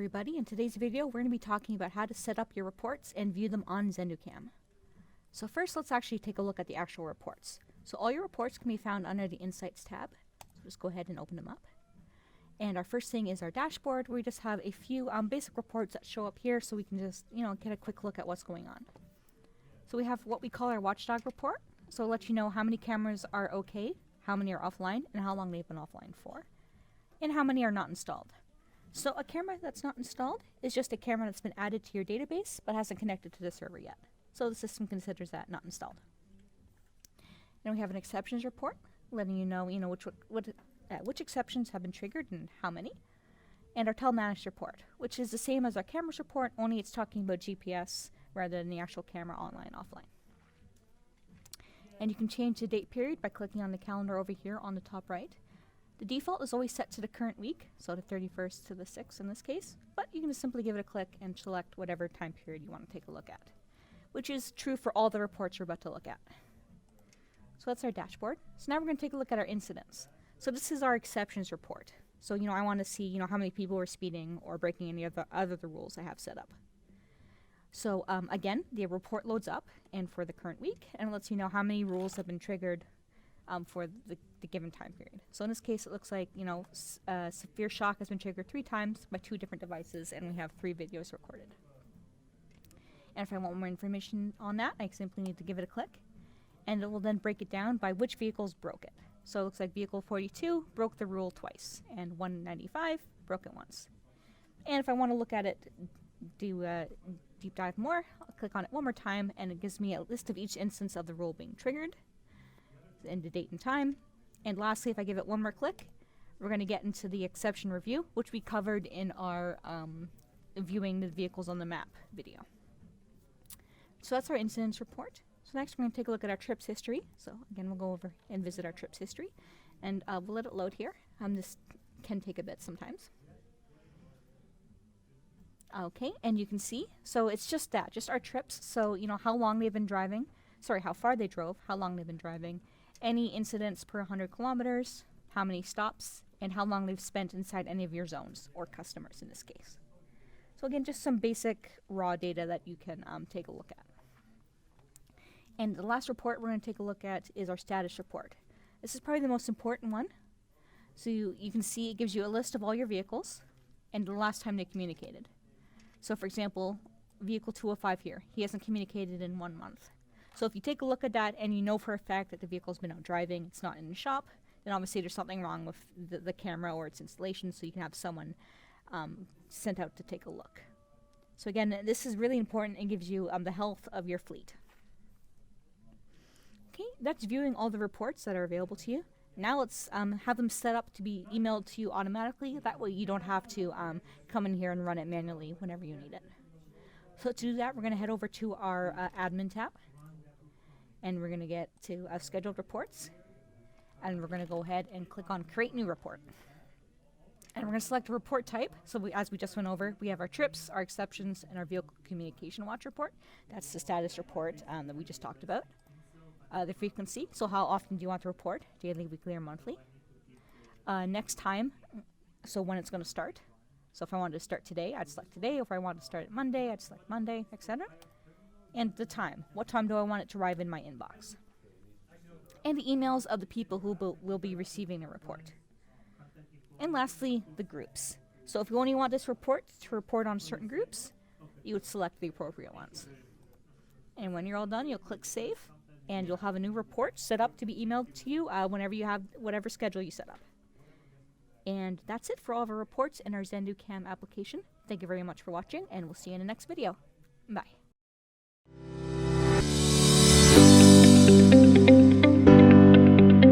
everybody. In today's video, we're going to be talking about how to set up your reports and view them on ZenduCAM. So first, let's actually take a look at the actual reports. So all your reports can be found under the Insights tab. So just go ahead and open them up. And our first thing is our dashboard, where we just have a few basic reports that show up here so we can just, get a quick look at what's going on. So we have what we call our watchdog report. So it'll let you know how many cameras are okay, how many are offline, and how long they've been offline for, and how many are not installed. So a camera that's not installed is just a camera that's been added to your database but hasn't connected to the server yet. So the system considers that not installed. Then we have an exceptions report, letting you know, which exceptions have been triggered and how many. And our tell-managed report, which is the same as our cameras report, only it's talking about GPS rather than the actual camera online, offline. And you can change the date period by clicking on the calendar over here on the top right. The default is always set to the current week, so the 31st to the 6th in this case, but you can just simply give it a click and select whatever time period you want to take a look at, which is true for all the reports you're about to look at. So that's our dashboard. So now we're going to take a look at our incidents. So this is our exceptions report. So, I want to see, how many people were speeding or breaking any of the other rules I have set up. So again, the report loads up and for the current week and lets you know how many rules have been triggered for the given time period. So in this case, it looks like, severe shock has been triggered 3 times by 2 different devices, and we have 3 videos recorded. And if I want more information on that, I simply need to give it a click, and it will then break it down by which vehicles broke it. So it looks like vehicle 42 broke the rule twice, and 195 broke it once. And if I want to look at it, do deep dive more, I'll click on it one more time, and it gives me a list of each instance of the rule being triggered, and the date and time. And lastly, if I give it one more click, we're going to get into the exception review, which we covered in our viewing the vehicles on the map video. So that's our incidents report. So next we're going to take a look at our trips history. So again, we'll go over and visit our trips history, and we'll let it load here. This can take a bit sometimes. Okay, and you can see, so it's just that, just our trips. So, how long they've been driving, how far they drove, how long they've been driving, any incidents per 100 kilometers, how many stops, and how long they've spent inside any of your zones, or customers in this case. So again, just some basic raw data that you can take a look at. And the last report we're going to take a look at is our status report. This is probably the most important one. So you can see it gives you a list of all your vehicles and the last time they communicated. So for example, vehicle 205 here, he hasn't communicated in 1 month. So if you take a look at that and you know for a fact that the vehicle's been out driving, it's not in the shop, then obviously there's something wrong with the camera or its installation, so you can have someone sent out to take a look. So again, this is really important and gives you the health of your fleet. Okay, that's viewing all the reports that are available to you. Now let's have them set up to be emailed to you automatically. That way you don't have to come in here and run it manually whenever you need it. So to do that, we're going to head over to our admin tab. And we're going to get to scheduled reports. And we're going to go ahead and click on create new report. And we're going to select a report type. So as we just went over, we have our trips, our exceptions, and our vehicle communication watch report. That's the status report that we just talked about. The frequency, so how often do you want to report, daily, weekly, or monthly. Next time, so when it's going to start. So if I wanted to start today, I'd select today. If I wanted to start it Monday, I'd select Monday, etc. And the time. What time do I want it to arrive in my inbox? And the emails of the people who will be receiving the report. And lastly, the groups. So if you only want this report to report on certain groups, you would select the appropriate ones. And when you're all done, you'll click Save, and you'll have a new report set up to be emailed to you whenever you have whatever schedule you set up. And that's it for all of our reports in our ZenduCAM application. Thank you very much for watching, and we'll see you in the next video. Bye.